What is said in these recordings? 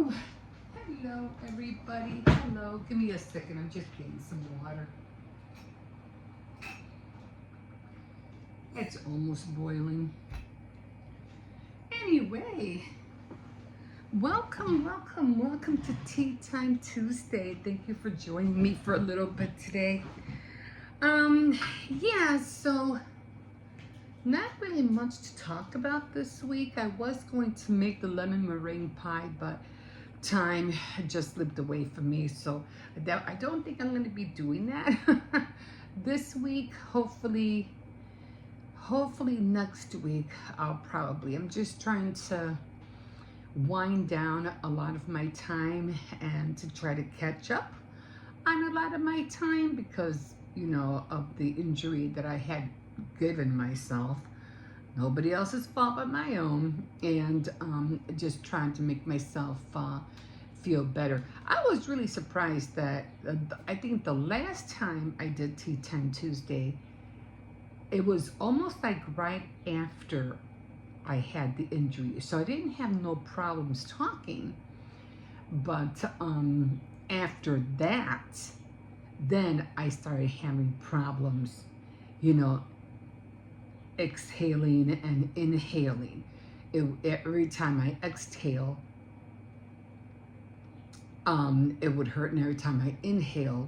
Oh, hello everybody. Hello. Give me a second. I'm just getting some water. It's almost boiling. Anyway, welcome to Tea Time Tuesday. Thank you for joining me for a little bit today. Yeah, so not really much to talk about this week. I was going to make the lemon meringue pie, but time just slipped away from me, so I don't think I'm going to be doing that this week. Hopefully next week I'm just trying to wind down a lot of my time and to try to catch up on a lot of my time because, you know, of the injury that I had given myself. Nobody else's fault but my own, and just trying to make myself feel better. I was really surprised that I think the last time I did Tea Time Tuesday, it was almost like right after I had the injury. So I didn't have no problems talking, but after that, then I started having problems, you know, exhaling and inhaling. Every time I exhale, it would hurt, and every time I inhale,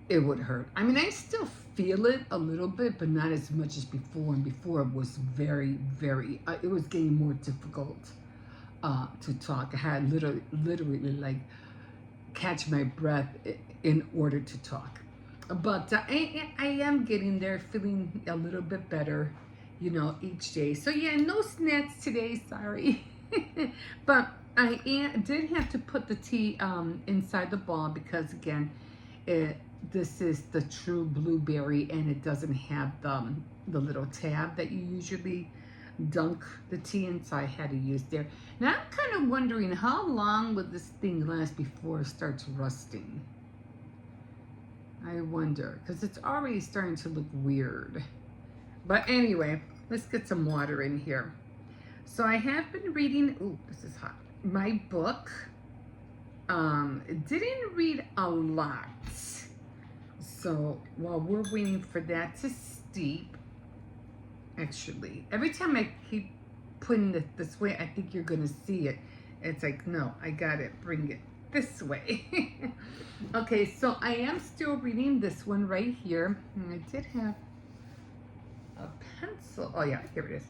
it would hurt. I mean, I still feel it a little bit, but not as much as before. And before it was very, it was getting more difficult to talk. I had literally like catch my breath in order to talk. But I am getting there, feeling a little bit better, you know, each day. So yeah, no snacks today, sorry. But I did have to put the tea inside the bowl because, again, this is the true blueberry, and it doesn't have the little tab that you usually dunk the tea in, so I had to use there. Now I'm kind of wondering, how long would this thing last before it starts rusting? I wonder, because it's already starting to look weird. But anyway, let's get some water in here. So I have been reading, ooh, this is hot, my book. Didn't read a lot. So while we're waiting for that to steep, actually, every time I keep putting it this way, I think you're going to see it. It's like, no, I got it. Bring it this way. Okay, so I am still reading this one right here. And I did have a pencil. Oh yeah, here it is.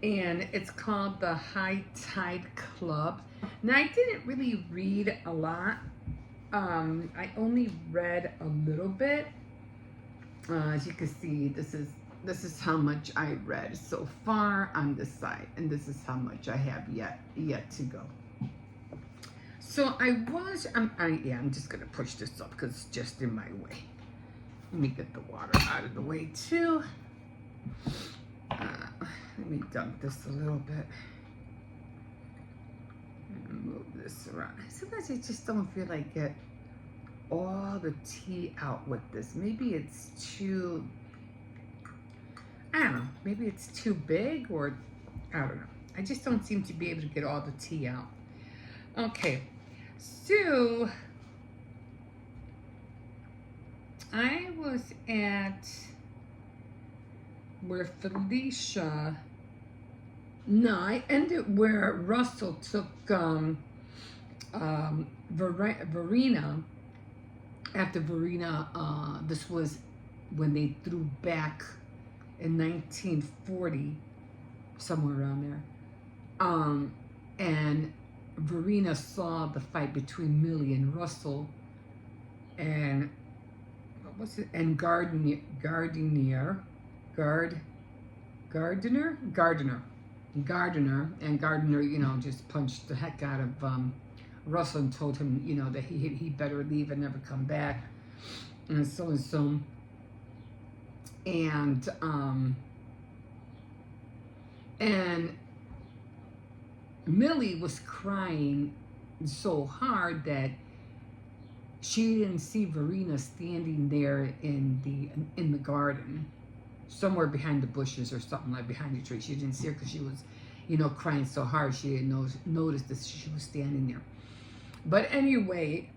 And it's called The High Tide Club. Now, I didn't really read a lot. I only read a little bit. As you can see, this is how much I read so far on this side, and this is how much I have yet to go. So I'm just gonna push this up because it's just in my way. Let me get the water out of the way too. Let me dump this a little bit and move this around. Sometimes I just don't feel like get all the tea out with this. Maybe it's too, I don't know, maybe it's too big, or I don't know. I just don't seem to be able to get all the tea out. Okay, so I was at where Felicia, no, I ended where Russell took Verena. After Verena, this was when they threw back in 1940, somewhere around there. And Verena saw the fight between Millie and Russell, and what was it? And Gardner, and Gardner, you know, just punched the heck out of Russell and told him, you know, that he better leave and never come back, and so. And Millie was crying so hard that she didn't see Verena standing there in the garden, somewhere behind the bushes or something, like behind the tree. She didn't see her because she was, crying so hard she didn't notice that she was standing there. But anyway,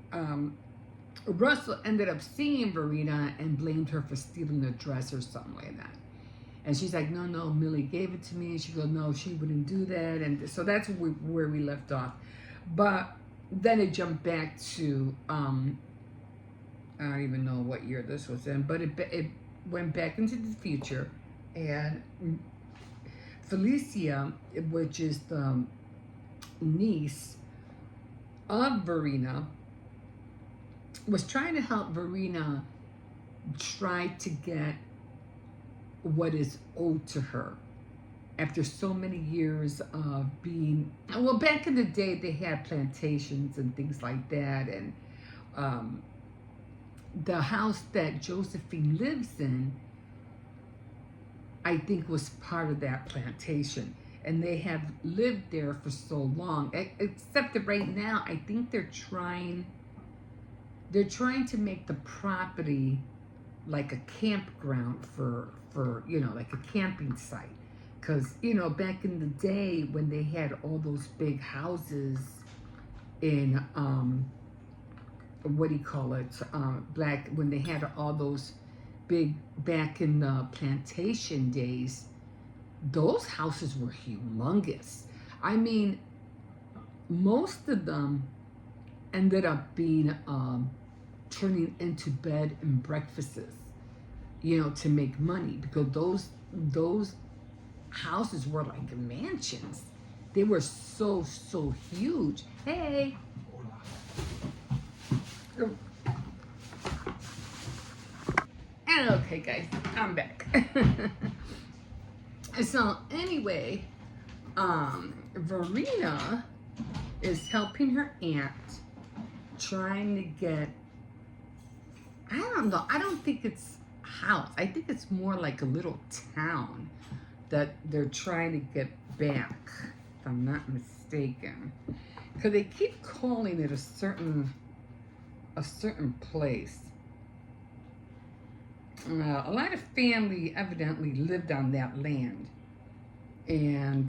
Russell ended up seeing Verena and blamed her for stealing the dress or something like that. And she's like, no, no, Millie gave it to me. And she goes, no, she wouldn't do that. And so that's where we left off. But then it jumped back to, I don't even know what year this was in, but it went back into the future. And Felicia, which is the niece of Verena, was trying to help Verena try to get what is owed to her after so many years of being, well, back in the day they had plantations and things like that, and the house that Josephine lives in, I think, was part of that plantation, and they have lived there for so long, except that right now I think they're trying to make the property like a campground for like a camping site. Because, back in the day when they had all those big houses in, what do you call it, when they had all those big, back in the plantation days, those houses were humongous. I mean, most of them ended up being, turning into bed and breakfasts, to make money, because those houses were like mansions. They were so huge. Hey. And okay, guys, I'm back. So anyway, Verena is helping her aunt trying to get, I don't know, I don't think it's house. I think it's more like a little town that they're trying to get back, if I'm not mistaken. Because they keep calling it a certain place. A lot of family evidently lived on that land. And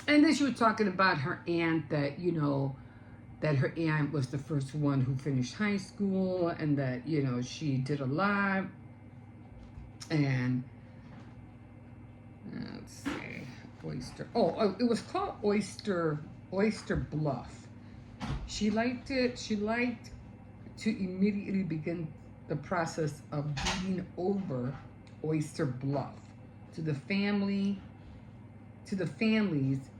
then she was talking about her aunt, that, that her aunt was the first one who finished high school, and that, she did a lot. And let's see, Oyster. Oh, it was called Oyster Bluff. She liked it. She liked to immediately begin the process of beating over Oyster Bluff to the families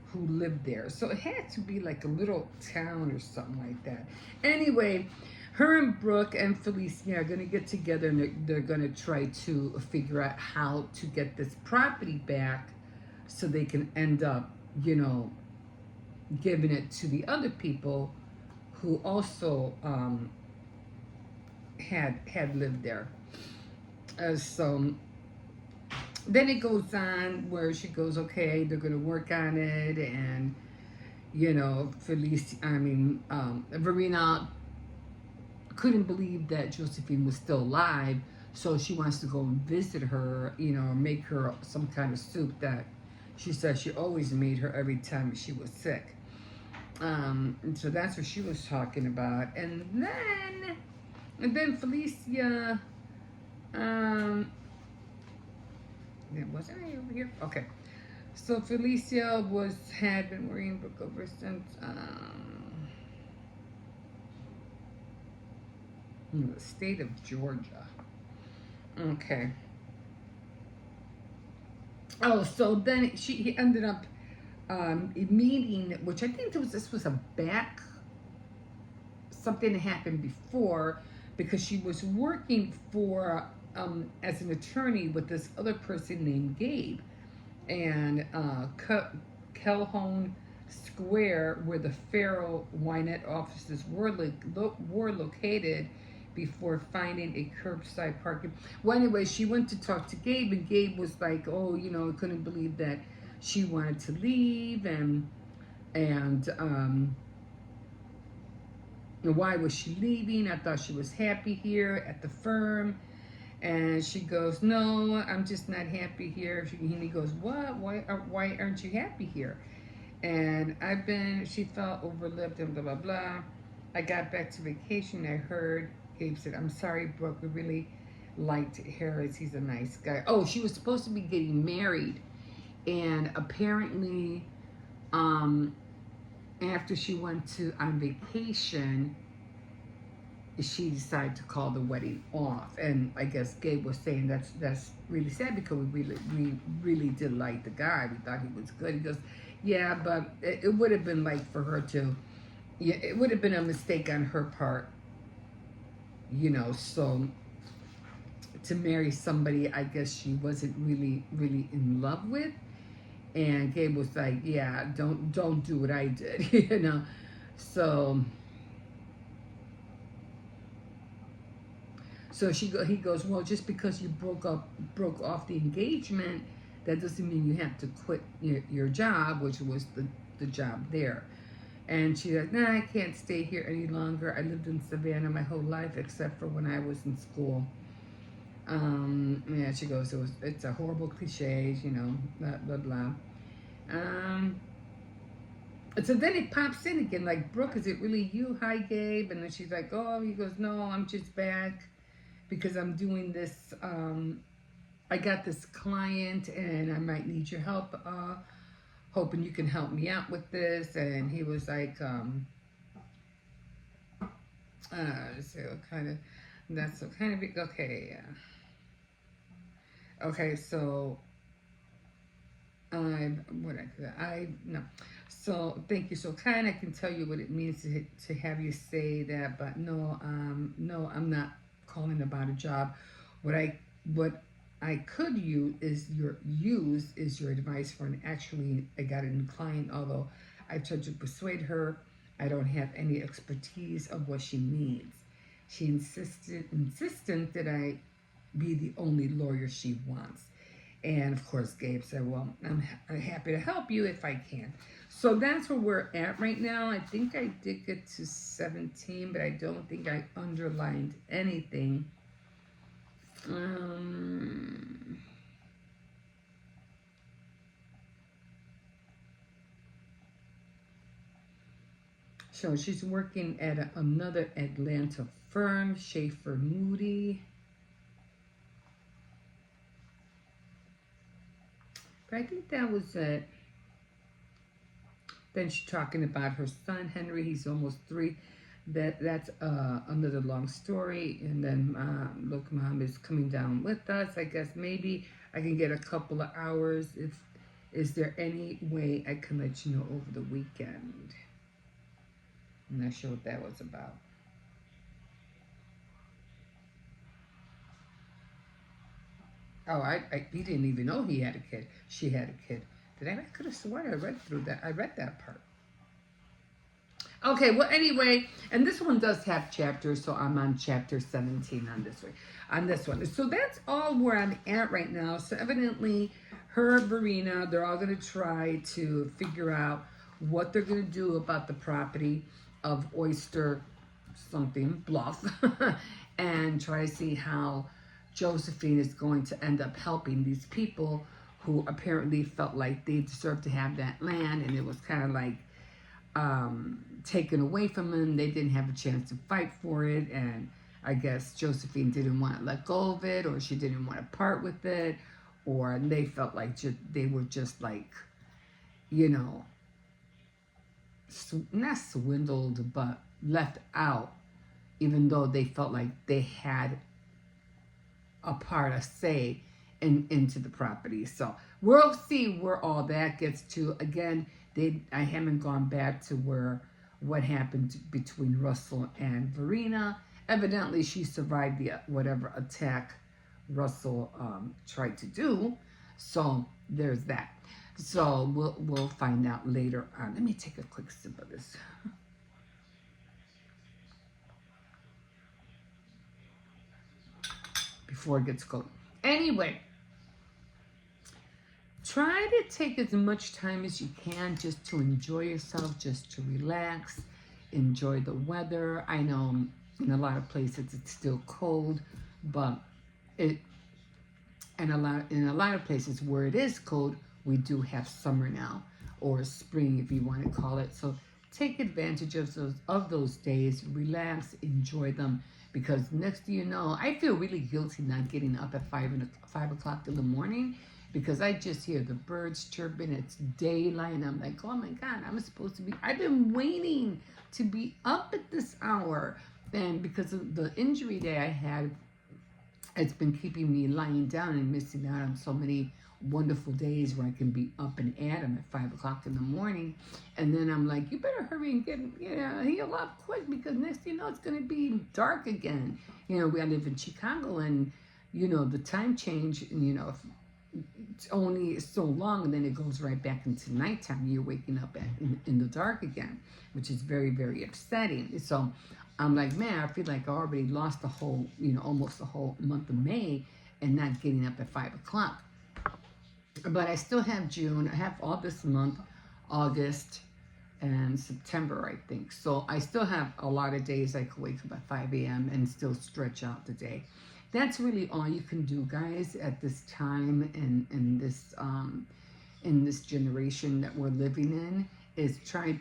who lived there. So it had to be like a little town or something like that. Anyway, her and Brooke and Felicia are going to get together, and they're going to try to figure out how to get this property back so they can end up, giving it to the other people who also had lived there. So then it goes on where she goes, okay, they're going to work on it, and Verena couldn't believe that Josephine was still alive, so she wants to go and visit her, make her some kind of soup that she said she always made her every time she was sick. And so that's what she was talking about. And then Felicia, wasn't I over here? Okay. So Felicia had been worrying Brooke over since the state of Georgia. Okay. Oh, so then he ended up meeting, which I think this was something that happened before, because she was working for as an attorney with this other person named Gabe, and Calhoun Square, where the Farrell Wynette offices were located, before finding a curbside parking. Well, anyway, she went to talk to Gabe, and Gabe was like, oh, couldn't believe that she wanted to leave, and why was she leaving? I thought she was happy here at the firm. And she goes, no, I'm just not happy here. And he goes, what? Why aren't you happy here? And she felt overlooked and blah, blah, blah. I got back to vacation. I heard Gabe said, I'm sorry, Brooke. We really liked Harris. He's a nice guy. Oh, she was supposed to be getting married. And apparently, um, after she went on vacation, she decided to call the wedding off. And I guess Gabe was saying that's really sad because we really did like the guy. We thought he was good. He goes, yeah, but it would have been like for her to, yeah, it would have been a mistake on her part, so to marry somebody I guess she wasn't really in love with. And Gabe was like, yeah, don't do what I did, So he goes, well, just because you broke off the engagement, that doesn't mean you have to quit your job, which was the job there. And she's like, nah, I can't stay here any longer. I lived in Savannah my whole life except for when I was in school. Yeah, she goes, it's a horrible cliche, blah, blah, blah. So then it pops in again, like, Brooke, is it really you? Hi, Gabe. And then she's like, oh, he goes, no, I'm just back because I'm doing this. I got this client and I might need your help. Hoping you can help me out with this. And he was like, so kind of, that's so kind of big. Okay, yeah. Okay, so no. So thank you. So kind of can tell you what it means to have you say that, but no, no, I'm not calling about a job. What I could use is your advice for an actually I got a new client. Although I tried to persuade her, I don't have any expertise of what she needs. She insistent that I be the only lawyer she wants. And of course, Gabe said, well, I'm happy to help you if I can. So that's where we're at right now. I think I did get to 17, but I don't think I underlined anything. So she's working at another Atlanta firm, Schaefer Moody. But I think that was it. Then she's talking about her son Henry. He's almost 3. That's another long story. And then look, Mom is coming down with us. I guess maybe I can get a couple of hours. Is there any way I can let you know over the weekend? I'm not sure what that was about. Oh, he didn't even know he had a kid. She had a kid. I could have sworn I read through that. I read that part. Okay, well, anyway, and this one does have chapters, so I'm on chapter 17 on this one. So that's all where I'm at right now. So evidently, her, Verena, they're all going to try to figure out what they're going to do about the property of Oyster something, Bluff, and try to see how Josephine is going to end up helping these people who apparently felt like they deserved to have that land, and it was kind of like taken away from them. They didn't have a chance to fight for it, and I guess Josephine didn't want to let go of it, or she didn't want to part with it, or they felt like they were just like, not swindled, but left out, even though they felt like they had a say into the property. So we'll see where all that gets to. Again, I haven't gone back to what happened between Russell and Verena. Evidently, she survived the whatever attack Russell tried to do. So there's that. So we'll find out later on. Let me take a quick sip of this. Before it gets cold. Anyway, try to take as much time as you can just to enjoy yourself, just to relax, enjoy the weather. I know in a lot of places it's still cold, but it, and in a lot of places where it is cold, we do have summer now, or spring if you want to call it. So take advantage of those days, relax, enjoy them, because next thing you know, I feel really guilty not getting up at 5 o'clock in the morning, because I just hear the birds chirping. It's daylight, and I'm like, oh my God, I'm supposed to be. I've been waiting to be up at this hour, and because of the injury that I had, it's been keeping me lying down and missing out on so many wonderful days where I can be up and at 'em at 5 o'clock in the morning. And then I'm like, you better hurry and get, heal up quick, because next thing you know, it's going to be dark again. We live in Chicago, and, the time change, and, it's only so long, and then it goes right back into nighttime. You're waking up in the dark again, which is very, very upsetting. So I'm like, man, I feel like I already lost the whole, almost the whole month of May, and not getting up at 5 o'clock. But I still have June. I have all this month, August, and September, I think. So I still have a lot of days I could wake up at 5 a.m. and still stretch out the day. That's really all you can do, guys, at this time in this generation that we're living in, is try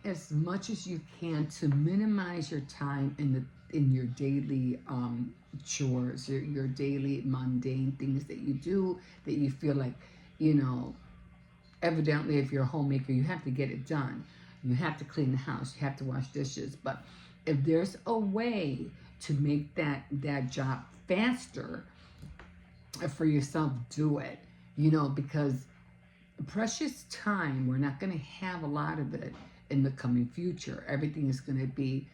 as much as you can to minimize your time in your daily chores, your daily mundane things that you do, that you feel like, evidently if you're a homemaker, you have to get it done. You have to clean the house, you have to wash dishes. But if there's a way to make that job faster for yourself, do it. Because precious time, we're not going to have a lot of it in the coming future. Everything is going to be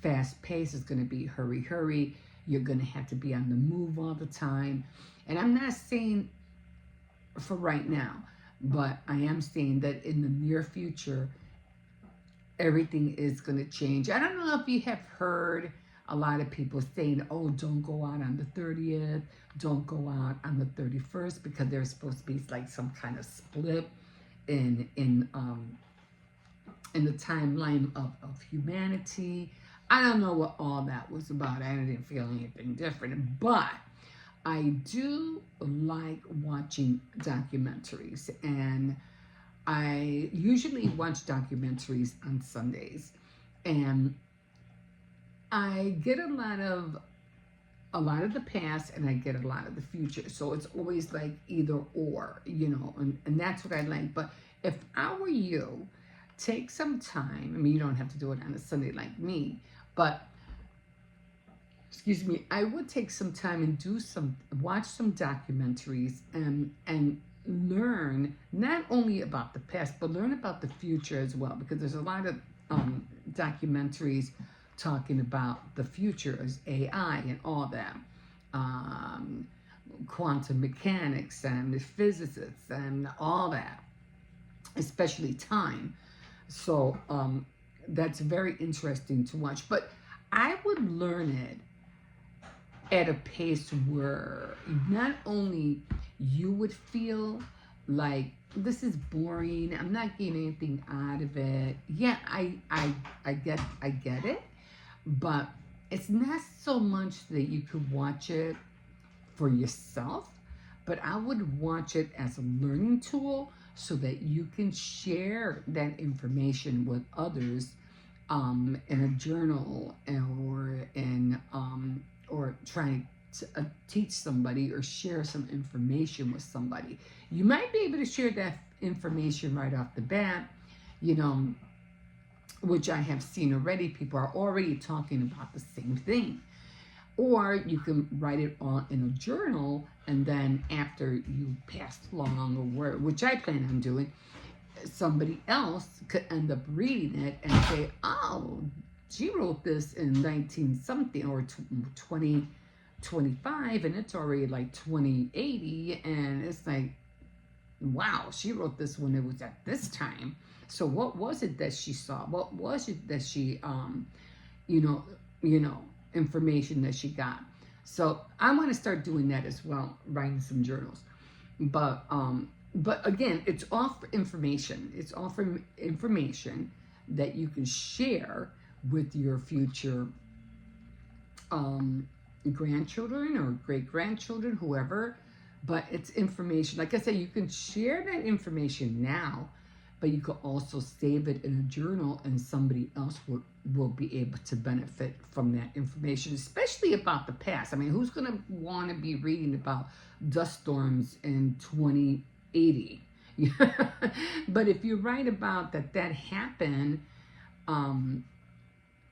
fast paced. It's going to be hurry, hurry. You're going to have to be on the move all the time. And I'm not saying for right now, but I am saying that in the near future, everything is going to change. I don't know if you have heard a lot of people saying, oh, don't go out on the 30th, don't go out on the 31st, because there's supposed to be like some kind of split in the timeline of humanity. I don't know what all that was about. I didn't feel anything different, but I do like watching documentaries, and I usually watch documentaries on Sundays, and I get a lot of the past, and I get a lot of the future. So it's always like either or, and that's what I like. But if I were you, take some time. I mean, you don't have to do it on a Sunday like me, but excuse me, I would take some time and watch some documentaries and learn not only about the past, but learn about the future as well, because there's a lot of documentaries talking about the future as AI and all that, quantum mechanics and physicists and all that, especially time. So that's very interesting to watch. But I would learn it at a pace where not only you would feel like this is boring, I'm not getting anything out of it. Yeah, I get it. But it's not so much that you could watch it for yourself, but I would watch it as a learning tool so that you can share that information with others in a journal, or trying to teach somebody or share some information with somebody. You might be able to share that information right off the bat, which I have seen already. People are already talking about the same thing. Or you can write it all in a journal, and then after you pass along, or which I plan on doing, somebody else could end up reading it and say, oh, she wrote this in 19 something or 2025, and it's already like 2080, and it's like, wow, she wrote this when it was at this time. So what was it that she saw? What was it that she, information that she got? So I want to start doing that as well, writing some journals. But again, it's all for information. It's all for information that you can share with your future grandchildren or great-grandchildren, whoever. But it's information. Like I said, you can share that information now, but you could also save it in a journal, and somebody else will be able to benefit from that information, especially about the past. I mean, who's going to want to be reading about dust storms in 2080? But if you write about that happened, um,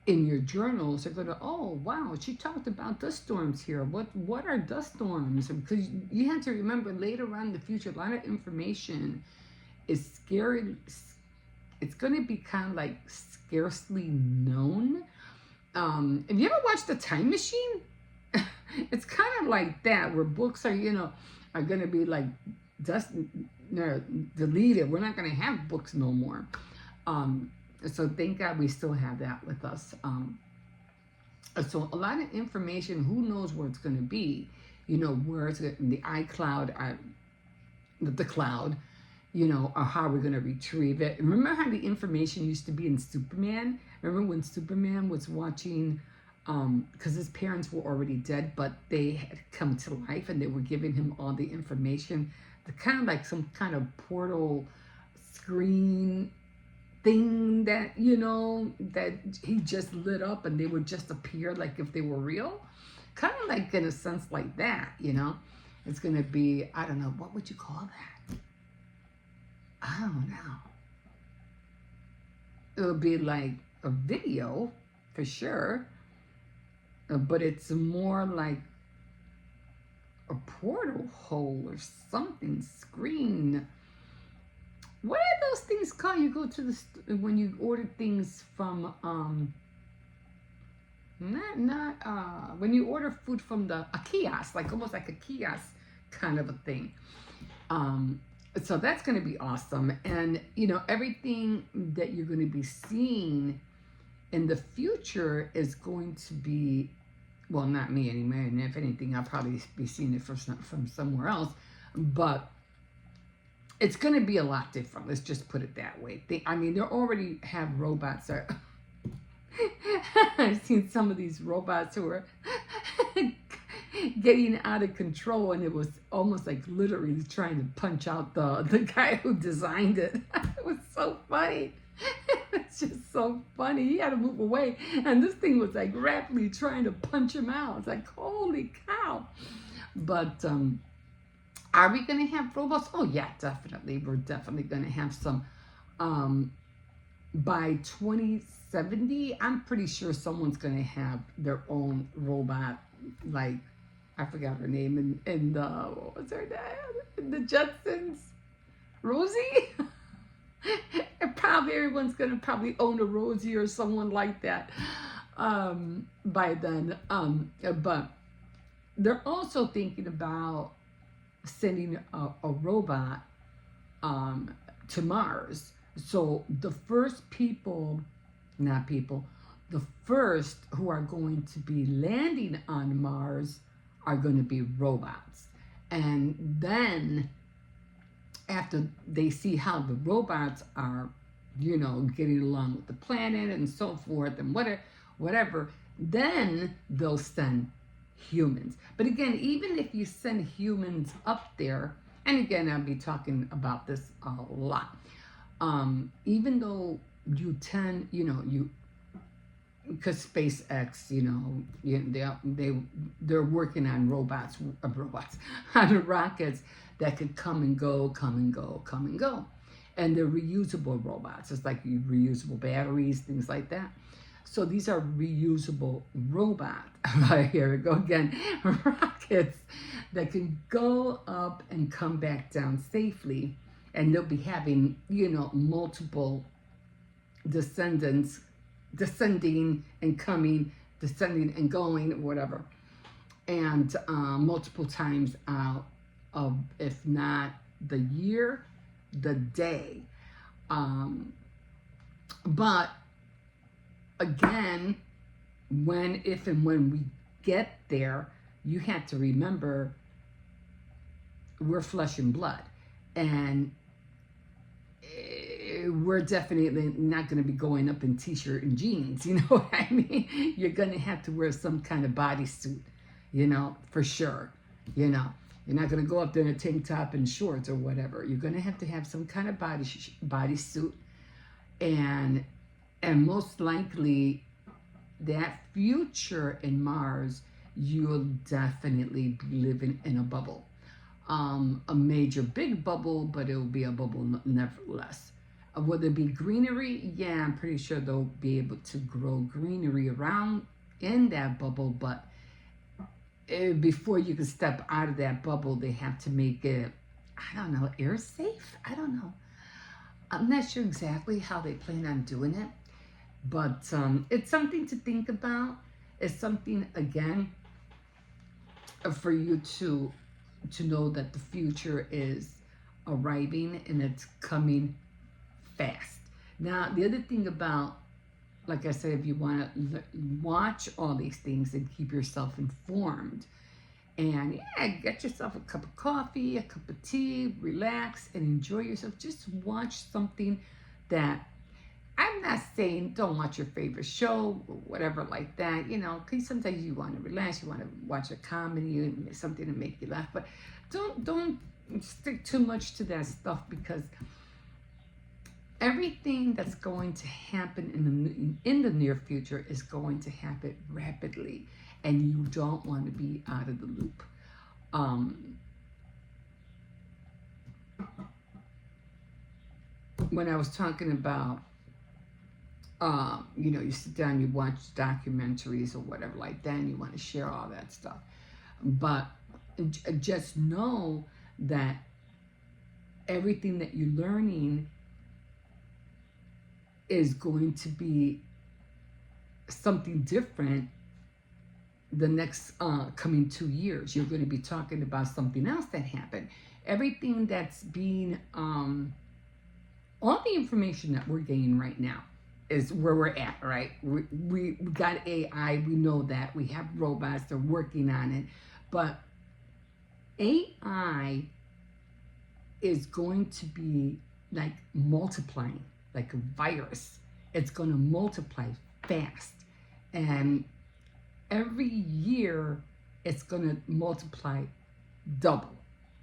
in your journals, they're going to, oh wow, she talked about dust storms here. What are dust storms? Because you have to remember, later on in the future, a lot of information is scary. It's going to be kind of like scarcely known. Have you ever watched The Time Machine? It's kind of like that, where books are, are going to be like deleted. We're not going to have books no more. So thank God we still have that with us. So a lot of information, who knows where it's going to be, where it's in the iCloud, the cloud, or how we're going to retrieve it. And remember how the information used to be in Superman? Remember when Superman was watching, because his parents were already dead, but they had come to life and they were giving him all the information, the kind of like some kind of portal screen thing that, that he just lit up and they would just appear like if they were real. Kind of like in a sense like that, It's going to be, I don't know, what would you call that? I don't know. It'll be like a video for sure, but it's more like a portal hole or something, screen. What are those things called? You go to when you order things from when you order food from a kiosk, like almost like a kiosk kind of a thing. So that's going to be awesome. And everything that you're going to be seeing in the future is going to be, well, not me anymore. And if anything, I'll probably be seeing it from somewhere else. But it's going to be a lot different. Let's just put it that way. They already have robots that I've seen some of these robots who are getting out of control, and it was almost like literally trying to punch out the guy who designed it. It was so funny. It's just so funny. He had to move away, and this thing was like rapidly trying to punch him out. It's like, holy cow. But are we going to have robots? Oh, yeah, definitely. We're definitely going to have some. By 2070, I'm pretty sure someone's going to have their own robot. Like, I forgot her name. And what was her name? The Jetsons? Rosie? And probably everyone's going to probably own a Rosie or someone like that by then. But they're also thinking about sending a robot to Mars. So the first the first who are going to be landing on Mars are going to be robots. And then after they see how the robots are, getting along with the planet and so forth and whatever, then they'll send humans. But again, even if you send humans up there, and again, I'll be talking about this a lot, even though you tend, because SpaceX, they're working on robots, on rockets that could come and go. And they're reusable robots. It's like reusable batteries, things like that. So these are reusable robots. Right, here we go again. Rockets that can go up and come back down safely. And they'll be having, multiple descending and coming, descending and going, whatever. And multiple times out of, if not the year, the day. But again, if and when we get there, you have to remember we're flesh and blood. And we're definitely not going to be going up in t-shirt and jeans. You know what I mean? You're going to have to wear some kind of bodysuit. for sure. You know, you're not going to go up there in a tank top and shorts or whatever. You're going to have some kind of bodysuit, and most likely that future in Mars, you'll definitely be living in a bubble. A major big bubble, but it'll be a bubble nevertheless. Will there be greenery? Yeah, I'm pretty sure they'll be able to grow greenery around in that bubble, but before you can step out of that bubble, they have to make it, I don't know, air safe? I don't know. I'm not sure exactly how they plan on doing it, but it's something to think about. It's something, again, for you to know that the future is arriving and it's coming fast. Now, the other thing about, like I said, if you want to watch all these things and keep yourself informed, and yeah, get yourself a cup of coffee, a cup of tea, relax and enjoy yourself. Just watch something that, I'm not saying don't watch your favorite show or whatever like that, because sometimes you want to relax, you want to watch a comedy, something to make you laugh, but don't stick too much to that stuff, because everything that's going to happen in the near future is going to happen rapidly, and you don't want to be out of the loop. When I was talking about, you sit down, you watch documentaries or whatever like that, and you want to share all that stuff. But just know that everything that you're learning is going to be something different the next coming 2 years. You're going to be talking about something else that happened. Everything that's being, all the information that we're gaining right now is where we're at, right? We got AI, we know that. We have robots, they're working on it. But AI is going to be like multiplying, like a virus. It's going to multiply fast. And every year, it's going to multiply double.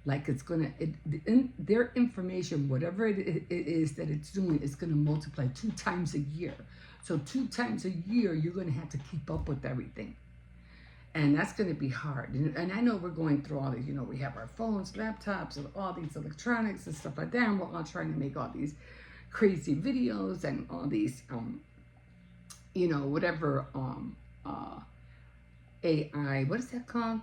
Like it's going to, their information, whatever it is that it's doing, is going to multiply 2 times a year. So 2 times a year, you're going to have to keep up with everything. And that's going to be hard. And I know we're going through all these, we have our phones, laptops, and all these electronics and stuff like that. And we're all trying to make all these crazy videos and all these, whatever, AI, what is that called?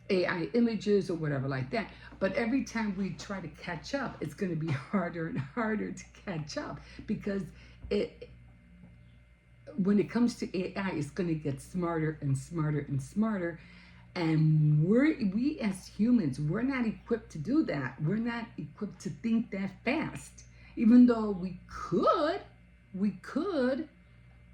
AI images or whatever like that. But every time we try to catch up, it's going to be harder and harder to catch up, because when it comes to AI, it's going to get smarter and smarter and smarter. And we as humans, we're not equipped to do that. We're not equipped to think that fast. Even though we could,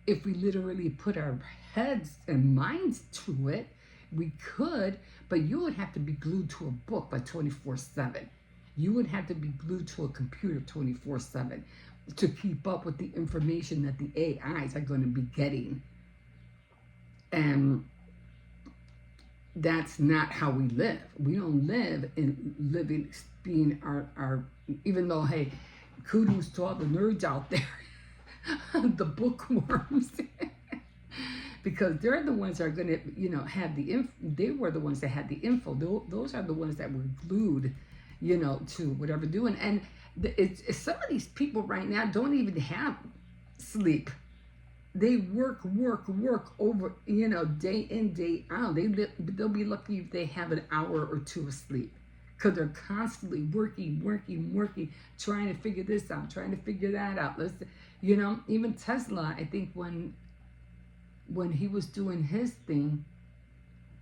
if we literally put our heads and minds to it, we could, but you would have to be glued to a book by 24/7. You would have to be glued to a computer 24/7 to keep up with the information that the AIs are going to be getting. And that's not how we live. We don't live in living, being our even though, hey, kudos to all the nerds out there, the bookworms, because they're the ones that are going to, have the info. They were the ones that had the info. Those are the ones that were glued, to whatever doing. And some of these people right now don't even have sleep. They work over, day in, day out. They'll be lucky if they have an hour or 2 of sleep, because they're constantly working, trying to figure this out, trying to figure that out. Even Tesla, I think when he was doing his thing,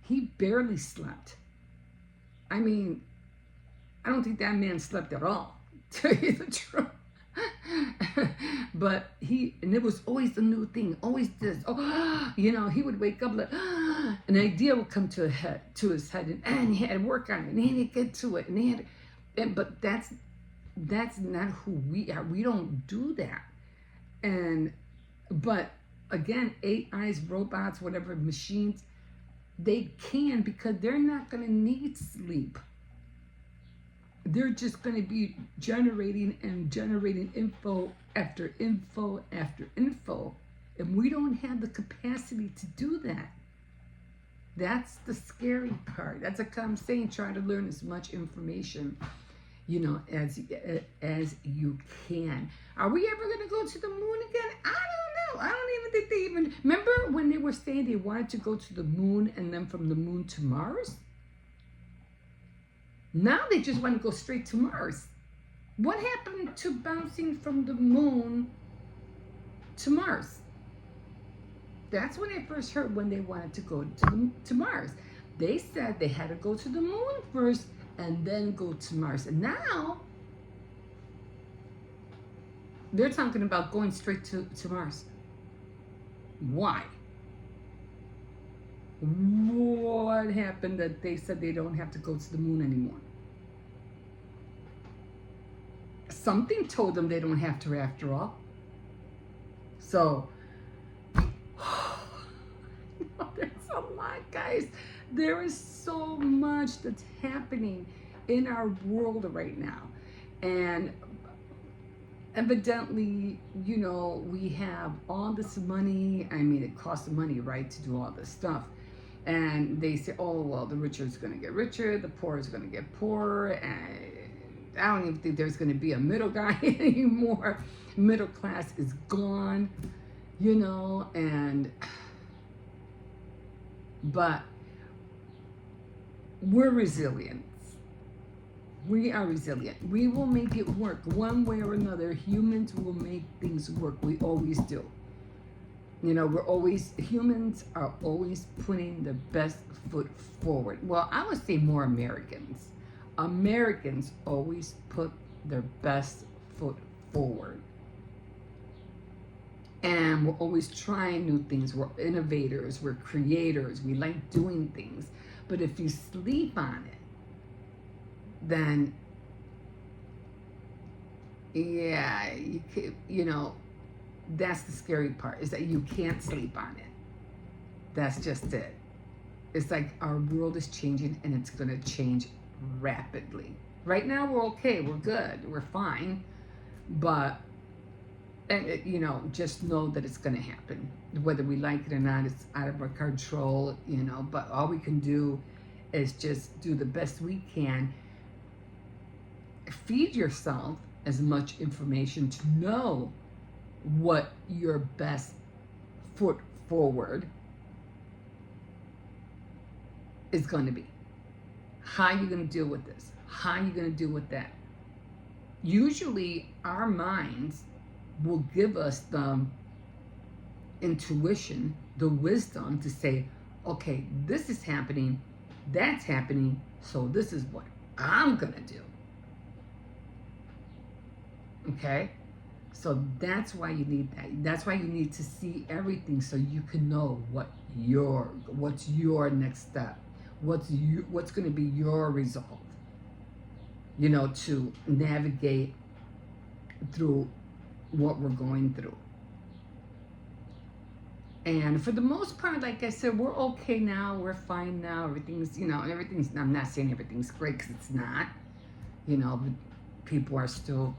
he barely slept. I mean, I don't think that man slept at all, to tell you the truth. But and it was always a new thing, always this. He would wake up like, an idea would come to his head, and he had to work on it, and he had to get to it, but that's not who we are. We don't do that. But Again, AIs, robots, whatever, machines, they can, because they're not going to need sleep. They're just going to be generating and generating info after info after info. And we don't have the capacity to do that. That's the scary part. That's what I'm saying. Try to learn as much information, as you can. Are we ever going to go to the moon again? I don't know. I don't even think they even remember when they were saying they wanted to go to the moon and then from the moon to Mars. Now they just want to go straight to Mars. What happened to bouncing from the moon to Mars? That's when I first heard when they wanted to go to Mars. They said they had to go to the moon first and then go to Mars. And now they're talking about going straight to Mars. Why? What happened that they said they don't have to go to the moon anymore? Something told them they don't have to after all. So, there's a lot, guys. There is so much that's happening in our world right now. And evidently, we have all this money. I mean, it costs money, right, to do all this stuff. And they say, oh, well, the richer is going to get richer, the poor is going to get poorer, and I don't even think there's going to be a middle guy anymore. Middle class is gone, but we're resilient. We are resilient. We will make it work one way or another. Humans will make things work. We always do. Humans are always putting their best foot forward. Well, I would say more Americans. Americans always put their best foot forward. And we're always trying new things. We're innovators. We're creators. We like doing things. But if you sleep on it, then, yeah, that's the scary part, is that you can't sleep on it. That's just it. It's like our world is changing, and it's going to change rapidly. Right now, we're okay. We're good. We're fine. But, just know that it's going to happen. Whether we like it or not, it's out of our control, But all we can do is just do the best we can. Feed yourself as much information to know what your best foot forward is going to be. How are you going to deal with this? How are you going to deal with that? Usually our minds will give us the intuition, the wisdom to say, okay, this is happening, that's happening, so this is what I'm going to do. Okay? So that's why you need that. That's why you need to see everything so you can know what's your next step. What's going to be your result. To navigate through what we're going through. And for the most part, like I said, we're okay now. We're fine now. Everything's, I'm not saying everything's great, because it's not. But people are still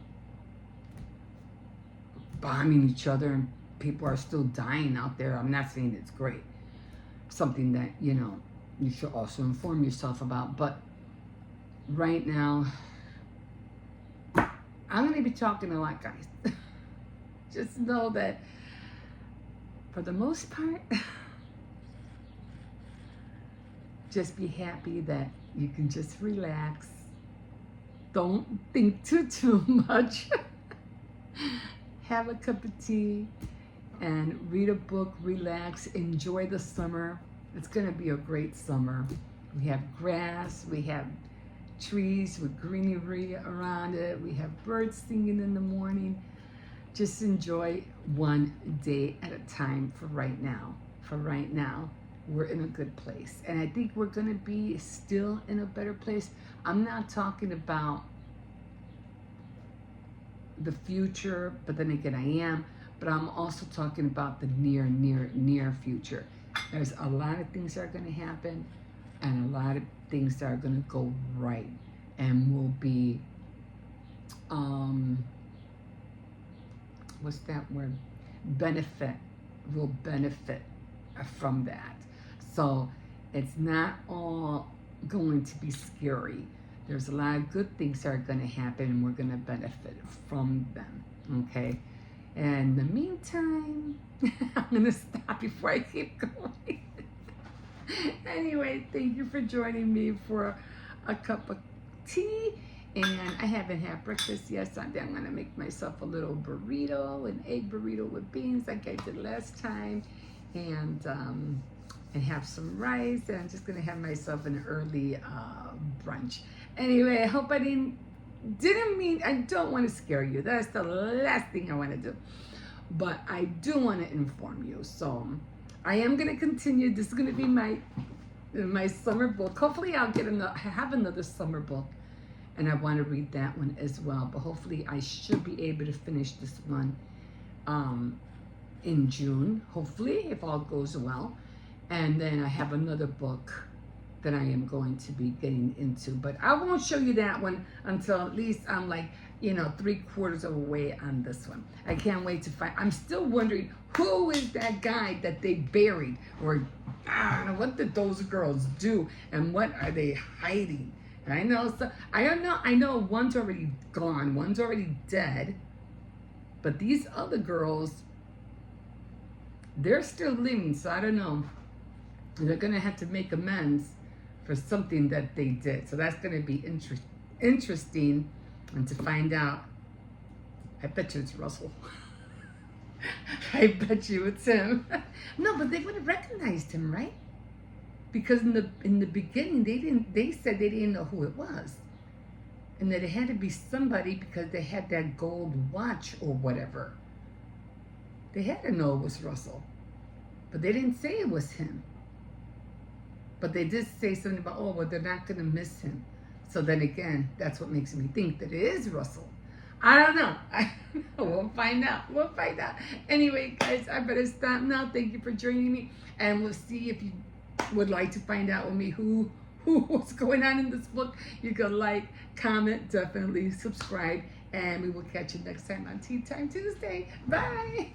bombing each other, and people are still dying out there. I'm not saying it's great. Something that, you should also inform yourself about. But right now, I'm going to be talking a lot, guys. Just know that for the most part, just be happy that you can just relax. Don't think too much. Have a cup of tea and read a book, relax, enjoy the summer. It's going to be a great summer. We have grass, we have trees with greenery around it, we have birds singing in the morning. Just enjoy one day at a time for right now. For right now, we're in a good place. And I think we're going to be still in a better place. I'm not talking about the future, but then again I am. but I'm also talking about the near future. There's a lot of things that are going to happen, and a lot of things that are going to go right, and will be, what's that word? Benefit, will benefit from that. So it's not all going to be scary. There's a lot of good things that are going to happen, and we're going to benefit from them. Okay. And in the meantime, I'm going to stop before I keep going. Anyway, thank you for joining me for a cup of tea. And I haven't had breakfast yet, so I'm going to make myself a little burrito, an egg burrito with beans like I did last time. And have some rice. And I'm just going to have myself an early brunch. Anyway, I hope I I don't want to scare you. That's the last thing I want to do. But I do want to inform you. So I am going to continue. This is going to be my summer book. Hopefully I'll have another summer book. And I want to read that one as well. But hopefully I should be able to finish this one in June. Hopefully, if all goes well. And then I have another book that I am going to be getting into. But I won't show you that one until at least I'm like, 3/4 of the way on this one. I can't wait to find. I'm still wondering, who is that guy that they buried? Or I don't know, what did those girls do? And what are they hiding? And I don't know. I know one's already gone. One's already dead. But these other girls, they're still living. So I don't know. They're going to have to make amends for something that they did. So that's going to be interesting, and to find out. I bet you it's Russell. I bet you it's him. No, but they would have recognized him, right? Because in the beginning they said they didn't know who it was. And that it had to be somebody because they had that gold watch or whatever. They had to know it was Russell. But they didn't say it was him. But they did say something about, oh, well, they're not going to miss him. So then again, that's what makes me think that it is Russell. I don't know. We'll find out. We'll find out. Anyway, guys, I better stop now. Thank you for joining me. And we'll see if you would like to find out with me what's going on in this book. You can like, comment, definitely subscribe. And we will catch you next time on Tea Time Tuesday. Bye.